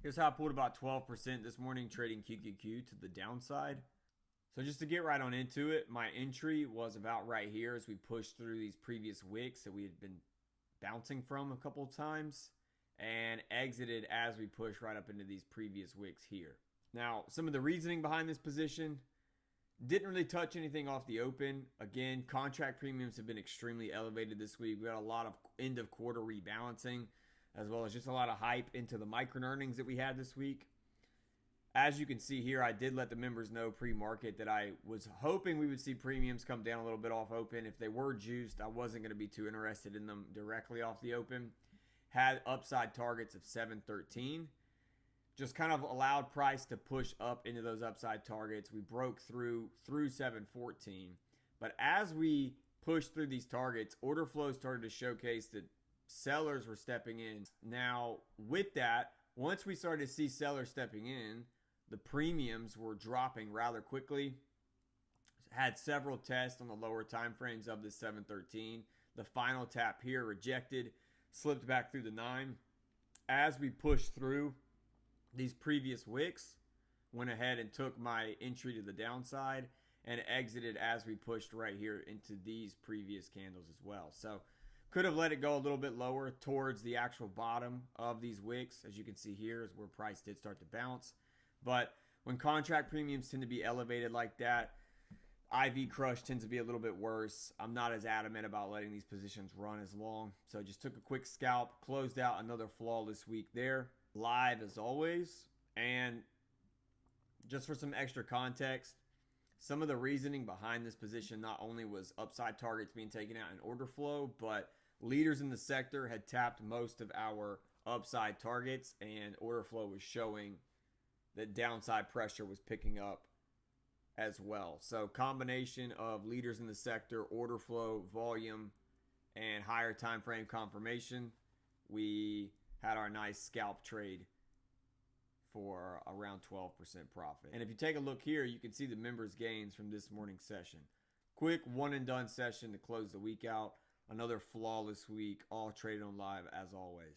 Here's how I pulled about 12% this morning trading QQQ to the downside. So just to get right on into it, my entry was about right here as we pushed through these previous wicks that we had been bouncing from a couple of times and exited as we pushed right up into these previous wicks here. Now, some of the reasoning behind this position, didn't really touch anything off the open. Again, contract premiums have been extremely elevated this week. We got a lot of end of quarter rebalancing, as well as just a lot of hype into the micro earnings that we had this week. As you can see here, I did let the members know pre-market that I was hoping we would see premiums come down a little bit off open. If they were juiced, I wasn't going to be too interested in them directly off the open. Had upside targets of 713. Just kind of allowed price to push up into those upside targets. We broke through 714. But as we pushed through these targets, order flow started to showcase that sellers were stepping in. Now, with that, once we started to see sellers stepping in, the premiums were dropping rather quickly. Had several tests on the lower time frames of this 713. The final tap here rejected, slipped back through the 9. As we pushed through these previous wicks, went ahead and took my entry to the downside and exited as we pushed right here into these previous candles as well. So could have let it go a little bit lower towards the actual bottom of these wicks. As you can see here is where price did start to bounce. But when contract premiums tend to be elevated like that, IV crush tends to be a little bit worse. I'm not as adamant about letting these positions run as long. So just took a quick scalp, closed out another flawless week there. Live as always. And just for some extra context, some of the reasoning behind this position not only was upside targets being taken out in order flow, but leaders in the sector had tapped most of our upside targets, and order flow was showing that downside pressure was picking up as well. So combination of leaders in the sector, order flow, volume, and higher time frame confirmation, we had our nice scalp trade for around 12% profit. And if you take a look here, you can see the members' gains from this morning's session. Quick one and done session to close the week out. Another flawless week, all traded on live as always.